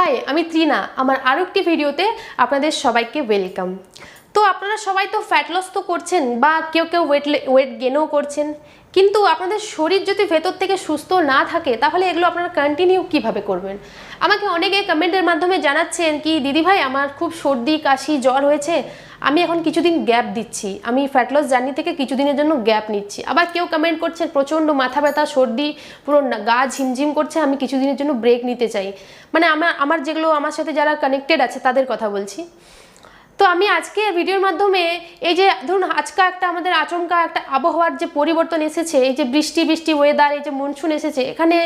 High, আমি ত্রিনা। আমার আরও একটি ভিডিওতে আপনাদের সবাইকে ওয়েলকাম। তো আপনারা সবাই তো ফ্যাট লস তো করছেন বা কেউ কেউ ওয়েট গেনও করছেন, কিন্তু আপনাদের শরীর যদি ভেতর থেকে সুস্থ না থাকে তাহলে এগুলো আপনারা কন্টিনিউ কিভাবে করবেন? আমাকে অনেকে কমেন্টের মাধ্যমে জানাচ্ছেন কি দিদিভাই আমার খুব সর্দি কাশি জ্বর হয়েছে, আমি এখন কিছুদিন গ্যাপ দিচ্ছি, আমি ফ্যাট লস জার্নি থেকে কিছুদিনের জন্য গ্যাপ নিচ্ছি। আবার কেউ কমেন্ট করছেন প্রচণ্ড মাথা ব্যথা সর্দি পুরো গা ঝিমঝিম করছে, আমি কিছুদিনের জন্য ব্রেক নিতে চাই। মানে আমার যেগুলো আমার সাথে যারা কানেক্টেড আছে তাদের কথা বলছি। তো আমি আজকে ভিডিওর মাধ্যমে এই যে ধরুন আজকে একটা আমাদের আচমকা একটা আবহাওয়ার যে পরিবর্তন এসেছে, এই যে বৃষ্টি ওয়েদার, এই যে মনসুন এসেছে, এখানে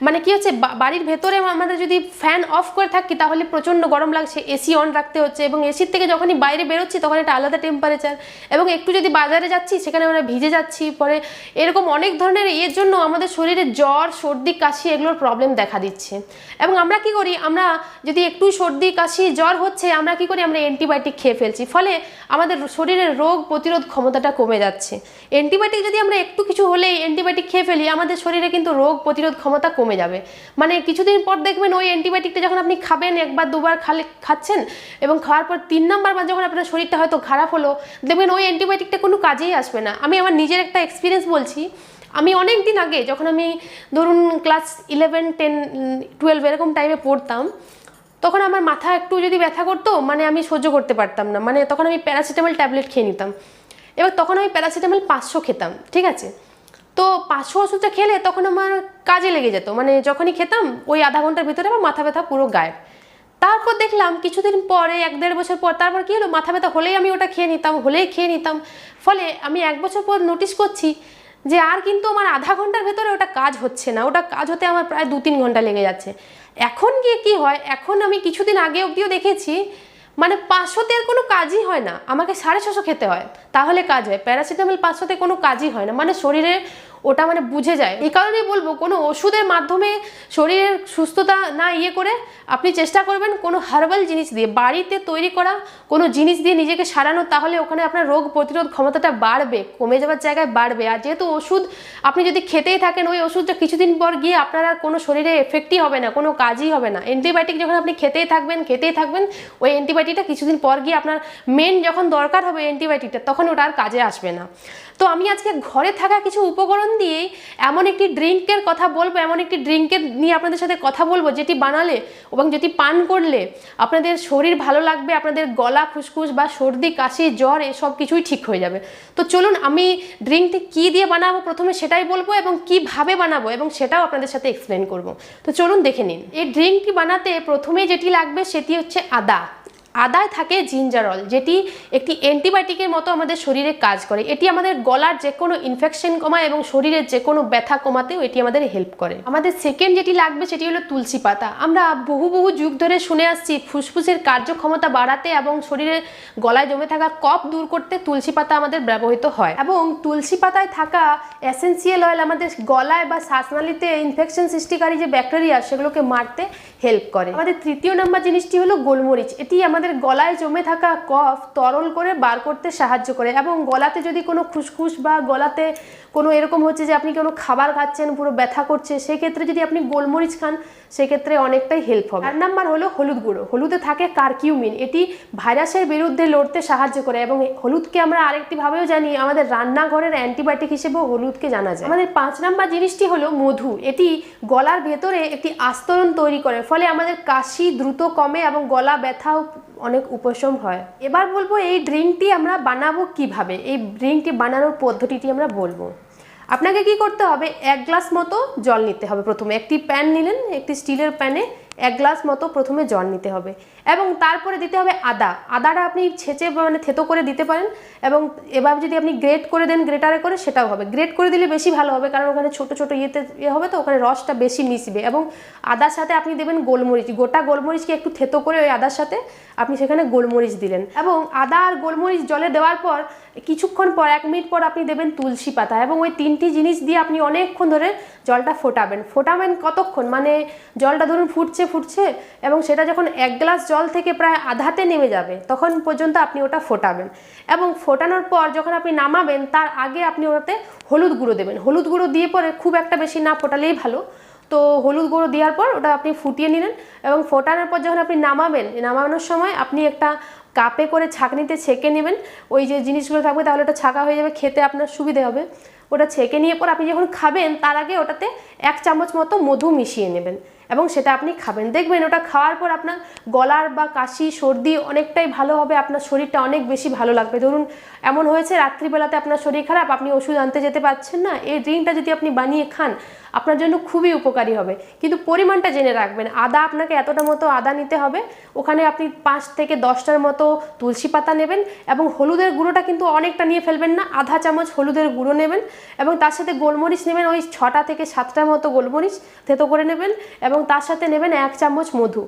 মানে কি হচ্ছে বাড়ির ভেতরে আমাদের যদি ফ্যান অফ করে থাকি তাহলে প্রচণ্ড গরম লাগছে, এসি অন রাখতে হচ্ছে, এবং এসির থেকে যখনই বাইরে বেরোচ্ছি তখন একটা আলাদা টেম্পারেচার, এবং একটু যদি বাজারে যাচ্ছি সেখানে আমরা ভিজে যাচ্ছি, পরে এরকম অনেক ধরনের এর জন্য আমাদের শরীরে জ্বর সর্দি কাশি এগুলোর প্রবলেম দেখা দিচ্ছে। এবং আমরা কি করি, আমরা যদি একটু সর্দি কাশি জ্বর হচ্ছে আমরা কি করি, আমরা অ্যান্টিবায়োটিক খেয়ে ফেলছি, ফলে আমাদের শরীরের রোগ প্রতিরোধ ক্ষমতাটা কমে যাচ্ছে। অ্যান্টিবায়োটিক যদি আমরা একটু কিছু হলেই অ্যান্টিবায়োটিক খেয়ে ফেলি আমাদের শরীরে কিন্তু রোগ প্রতিরোধ ক্ষমতা কমে যাবে। মানে কিছুদিন পর দেখবেন ওই অ্যান্টিবায়োটিকটা যখন আপনি খাবেন, একবার দুবার খাচ্ছেন এবং খাওয়ার পর 3 নাম্বার বার যখন আপনার শরীরটা হয়তো খারাপ হলো, দেখবেন ওই অ্যান্টিবায়োটিকটা কোনো কাজেই আসবে না। আমি আমার নিজের একটা এক্সপিরিয়েন্স বলছি। আমি অনেক দিন আগে যখন আমি ধরুন ক্লাস 11, 10, 12 এরকম টাইমে পড়তাম, তখন আমার মাথা একটু যদি ব্যথা করতো মানে আমি সহ্য করতে পারতাম না, মানে তখন আমি প্যারাসিটামল ট্যাবলেট খেয়ে নিতাম। এবার তখন আমি প্যারাসিটামল 500 খেতাম, ঠিক আছে? তো 500 ওষুধটা খেলে তখন আমার কাজে লেগে যেত, মানে যখনই খেতাম ওই আধা ঘন্টার ভিতরে আমার মাথা ব্যথা পুরো গায়েব। তারপর দেখলাম কিছুদিন পরে 1-1.5 বছর পর তারপর কি হলো, মাথা ব্যথা হলেই আমি ওটা খেয়ে নিতাম। ফলে আমি 1 বছর পর নোটিস করছি যে আর কিন্তু আমার আধা ঘন্টার ভেতরে ওটা কাজ হচ্ছে না, ওটা কাজ হতে আমার প্রায় 2-3 ঘন্টা লেগে যাচ্ছে। এখন গিয়ে কি হয়, এখন আমি কিছুদিন আগে অবধিও দেখেছি মানে 500তে আর কোনো কাজই হয় না, আমাকে 650 খেতে হয় তাহলে কাজ হয়। প্যারাসিটামল 500তে কোনো কাজই হয় না, মানে শরীরে ওটা মানে বুঝে যায়। এই কারণেই বলবো কোনো ওষুধের মাধ্যমে শরীরের সুস্থতা না করে আপনি চেষ্টা করবেন কোনো হার্বাল জিনিস দিয়ে, বাড়িতে তৈরি করা কোনো জিনিস দিয়ে নিজেকে সারানো, তাহলে ওখানে আপনার রোগ প্রতিরোধ ক্ষমতাটা বাড়বে, কমে যাওয়ার জায়গায় বাড়বে। আর যেহেতু ওষুধ আপনি যদি খেতেই থাকেন ওই ওষুধটা কিছুদিন পর গিয়ে আপনার আর কোনো শরীরে এফেক্টই হবে না, কোনো কাজই হবে না। অ্যান্টিবায়োটিক যখন আপনি খেতেই থাকবেন ওই অ্যান্টিবায়োটিকটা কিছুদিন পর গিয়ে আপনার মেন যখন দরকার হবে অ্যান্টিবায়োটিকটা তখন ওটা আর কাজে আসবে না। তো আমি আজকে ঘরে থাকা কিছু উপকরণ দিয়ে এমন একটি ড্রিঙ্কের কথা বলবো, এমন একটি ড্রিঙ্কের নিয়ে আপনাদের সাথে কথা বলবো যেটি বানালে এবং যেটি পান করলে আপনাদের শরীর ভালো লাগবে, আপনাদের গলা খুসখুস বা সর্দি কাশি জ্বর এসব কিছুই ঠিক হয়ে যাবে। তো চলুন আমি ড্রিঙ্কটি কী দিয়ে বানাবো প্রথমে সেটাই বলবো এবং কিভাবে বানাবো এবং সেটাও আপনাদের সাথে এক্সপ্লেন করব। তো চলুন দেখে নিন। এই ড্রিঙ্কটি বানাতে প্রথমে যেটি লাগবে সেটি হচ্ছে আদায় থাকে জিঞ্জারল, যেটি একটি অ্যান্টিবায়োটিকের মতো আমাদের শরীরে কাজ করে। এটি আমাদের গলার যে কোনো ইনফেকশন কমায় এবং শরীরের যে কোনো ব্যথা কমাতেও এটি আমাদের হেল্প করে। আমাদের সেকেন্ড যেটি লাগবে সেটি হলো তুলসী পাতা। আমরা বহু যুগ ধরে শুনে আসছি ফুসফুসের কার্যক্ষমতা বাড়াতে এবং শরীরের গলায় জমে থাকা কফ দূর করতে তুলসী পাতা আমাদের ব্যবহৃত হয়, এবং তুলসী পাতায় থাকা এসেন্সিয়াল অয়েল আমাদের গলায় বা শ্বাসনালীতে ইনফেকশন সৃষ্টিকারী যে ব্যাকটেরিয়া সেগুলোকে মারতে হেল্প করে। আমাদের তৃতীয় নাম্বার জিনিসটি হলো গোলমরিচ। এটি আমাদের গলায় জমে থাকা কফ তরল করে বার করতে সাহায্য করে, এবং গলাতে যদি কোনো খুসখুস বা গলাতে কোনো এরকম হচ্ছে যে আপনি কোনো খাবার খাচ্ছেন পুরো ব্যথা করছে, সেক্ষেত্রে যদি আপনি গোলমরিচ খান সেক্ষেত্রে অনেকটাই হেল্প হবে। 4 নাম্বার হলো হলুদ গুঁড়ো। হলুদে থাকে কারকিউমিন, এটি ভাইরাসের বিরুদ্ধে লড়তে সাহায্য করে, এবং হলুদকে আমরা আরেকটি ভাবেও জানি আমাদের রান্নাঘরের অ্যান্টিবায়োটিক হিসেবেও হলুদকে জানা যায়। আমাদের 5 নাম্বার জিনিসটি হলো মধু। এটি গলার ভেতরে একটি আস্তরণ তৈরি করে, ফলে আমাদের কাশি দ্রুত কমে এবং গলা ব্যথাও অনেক উপশম হয়। এবার বলবো এই ড্রিঙ্কটি আমরা বানাবো কিভাবে। এই ড্রিঙ্কটি বানানোর পদ্ধতিটি আমরা বলবো। আপনাকে কি করতে হবে, 1 গ্লাস মতো জল নিতে হবে। প্রথমে একটি প্যান নিলেন, একটি স্টিলের প্যানে 1 গ্লাস মতো প্রথমে জল নিতে হবে, এবং তারপরে দিতে হবে আদাটা আপনি ছেঁচে মানে থেতো করে দিতে পারেন, এবং এবার যদি আপনি গ্রেট করে দেন গ্রেটারে করে সেটাও হবে। গ্রেট করে দিলে বেশি ভালো হবে, কারণ ওখানে ছোট হবে তো ওখানে রসটা বেশি মিশবে। এবং আদার সাথে আপনি দেবেন গোলমরিচ, গোটা গোলমরিচকে একটু থেতো করে ওই আদার সাথে আপনি সেখানে গোলমরিচ দিলেন, এবং আদা আর গোলমরিচ জলে দেওয়ার পর কিছুক্ষণ পর 1 মিনিট পর আপনি দেবেন তুলসী পাতা, এবং ওই 3টি জিনিস দিয়ে আপনি অনেকক্ষণ ধরে জলটা ফোটাবেন কতক্ষণ, মানে জলটা ধরুন ফুটছে এবং সেটা যখন 1 গ্লাস জল থেকে প্রায় আধাতে নেমে যাবে তখন পর্যন্ত আপনি ওটা ফোটাবেন, এবং ফোটানোর পর যখন আপনি নামাবেন তার আগে আপনি ওটাতে হলুদ গুঁড়ো দেবেন। হলুদ গুঁড়ো দিয়ে পরে খুব একটা বেশি না ফোটালেই ভালো, তো হলুদ গুঁড়ো দেওয়ার পর ওটা আপনি ফুটিয়ে নিলেন এবং ফোটানোর পর যখন আপনি নামানোর সময় আপনি একটা কাপে করে ছাঁকনিতে ছেঁকে নেবেন। ওই যে জিনিসগুলো থাকবে তাহলে ওটা ছাঁকা হয়ে যাবে, খেতে আপনার সুবিধে হবে। ওটা ছেঁকে নিয়ে পর আপনি যখন খাবেন তার আগে ওটাতে 1 চামচ মতো মধু মিশিয়ে নেবেন এবং সেটা আপনি খাবেন। দেখবেন ওটা খাওয়ার পর আপনার গলার বা কাশি সর্দি অনেকটাই ভালো হবে, আপনার শরীরটা অনেক বেশি ভালো লাগবে। ধরুন এমন হয়েছে রাত্রিবেলাতে আপনার শরীর খারাপ, আপনি ওষুধ আনতে যেতে পারছেন না, এই ড্রিঙ্কটা যদি আপনি বানিয়ে খান আপনার জন্য খুবই উপকারী হবে। কিন্তু পরিমাণটা জেনে রাখবেন, আদা আপনাকে এতটা মতো আদা নিতে হবে, ওখানে আপনি 5 থেকে 10টার মতো তুলসী পাতা নেবেন এবং হলুদের গুঁড়োটা কিন্তু অনেকটা নিয়ে ফেলবেন না, আধা চামচ হলুদের গুঁড়ো নেবেন এবং তার সাথে গোলমরিচ নেবেন ওই 6টা থেকে 7টার মতো গোলমরিচ থেতো করে নেবেন এবং তার সাথে নেবেন 1 চামচ মধু।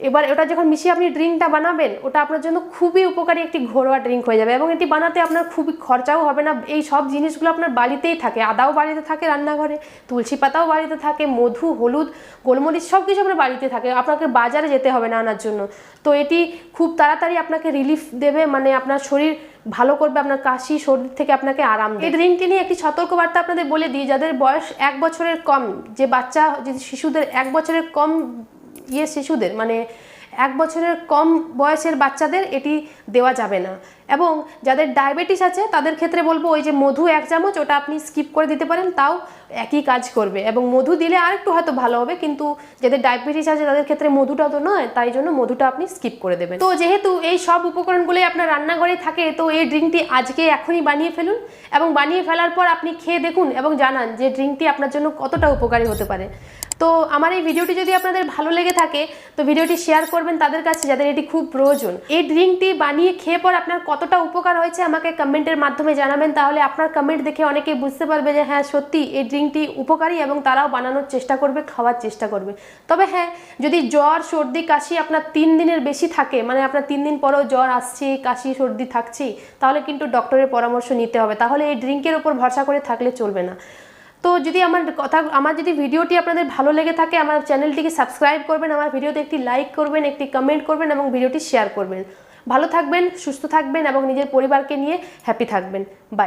এবার ওটা যখন মিশিয়ে আপনি ড্রিঙ্কটা বানাবেন ওটা আপনার জন্য খুবই উপকারী একটি ঘরোয়া ড্রিঙ্ক হয়ে যাবে এবং এটি বানাতে আপনার খুবই খরচাও হবে না। এই সব জিনিসগুলো আপনার বাড়িতেই থাকে, আদাও বাড়িতে থাকে রান্নাঘরে, তুলসী পাতাও বাড়িতে থাকে, মধু, হলুদ, গোলমরিচ সব কিছু আপনার বাড়িতে থাকে, আপনাকে বাজারে যেতে হবে না আনার জন্য। তো এটি খুব তাড়াতাড়ি আপনাকে রিলিফ দেবে, মানে আপনার শরীর ভালো করবে, আপনার কাশি সর্দি থেকে আপনাকে আরাম দেবে। এই ড্রিঙ্কটি নিয়ে একটি সতর্কবার্তা আপনাদের বলে দিই, যাদের বয়স 1 বছরের কম, যে বাচ্চা যে শিশুদের 1 বছরের কম শিশুদের মানে 1 বছরের কম বয়সের বাচ্চাদের এটি দেওয়া যাবে না। এবং যাদের ডায়াবেটিস আছে তাদের ক্ষেত্রে বলবো ওই যে মধু 1 চামচ ওটা আপনি স্কিপ করে দিতে পারেন, তাও একই কাজ করবে এবং মধু দিলে আরেকটু হয়তো ভালো হবে, কিন্তু যাদের ডায়াবেটিস আছে তাদের ক্ষেত্রে মধুটা তো নয়, তাই জন্য মধুটা আপনি স্কিপ করে দেবেন। তো যেহেতু এই সব উপকরণগুলোই আপনার রান্নাঘরে থাকে, তো এই ড্রিঙ্কটি আজকে এখনই বানিয়ে ফেলুন এবং বানিয়ে ফেলার পর আপনি খেয়ে দেখুন এবং জানান যে ড্রিঙ্কটি আপনার জন্য কতটা উপকারী হতে পারে। তো আমার এই ভিডিওটি যদি আপনাদের ভালো লেগে থাকে তো ভিডিওটি শেয়ার করবেন তাদের কাছে যাদের এটি খুব প্রয়োজন। এই ড্রিঙ্কটি বানিয়ে খেয়ে পর আপনার কতটা উপকার হয়েছে আমাকে কমেন্টের মাধ্যমে জানাবেন, তাহলে আপনার কমেন্ট দেখে অনেকেই বুঝতে পারবে যে হ্যাঁ সত্যি এই ড্রিঙ্কটি উপকারী এবং তারাও বানানোর চেষ্টা করবে, খাওয়ার চেষ্টা করবে। তবে হ্যাঁ, যদি জ্বর সর্দি কাশি আপনার 3 দিনের বেশি থাকে, মানে আপনার 3 দিন পরেও জ্বর আসছে, কাশি সর্দি থাকছেই, তাহলে কিন্তু ডক্টরের পরামর্শ নিতে হবে, তাহলে এই ড্রিঙ্কের উপর ভরসা করে থাকলে চলবে না। তো যদি আমার যদি ভিডিওটি আপনাদের ভালো লেগে থাকে আমার চ্যানেলটিকে সাবস্ক্রাইব করবেন, আমার ভিডিওতে একটি লাইক করবেন, একটি কমেন্ট করবেন এবং ভিডিওটি শেয়ার করবেন। ভালো থাকবেন, সুস্থ থাকবেন এবং নিজের পরিবারকে নিয়ে হ্যাপি থাকবেন। বাই।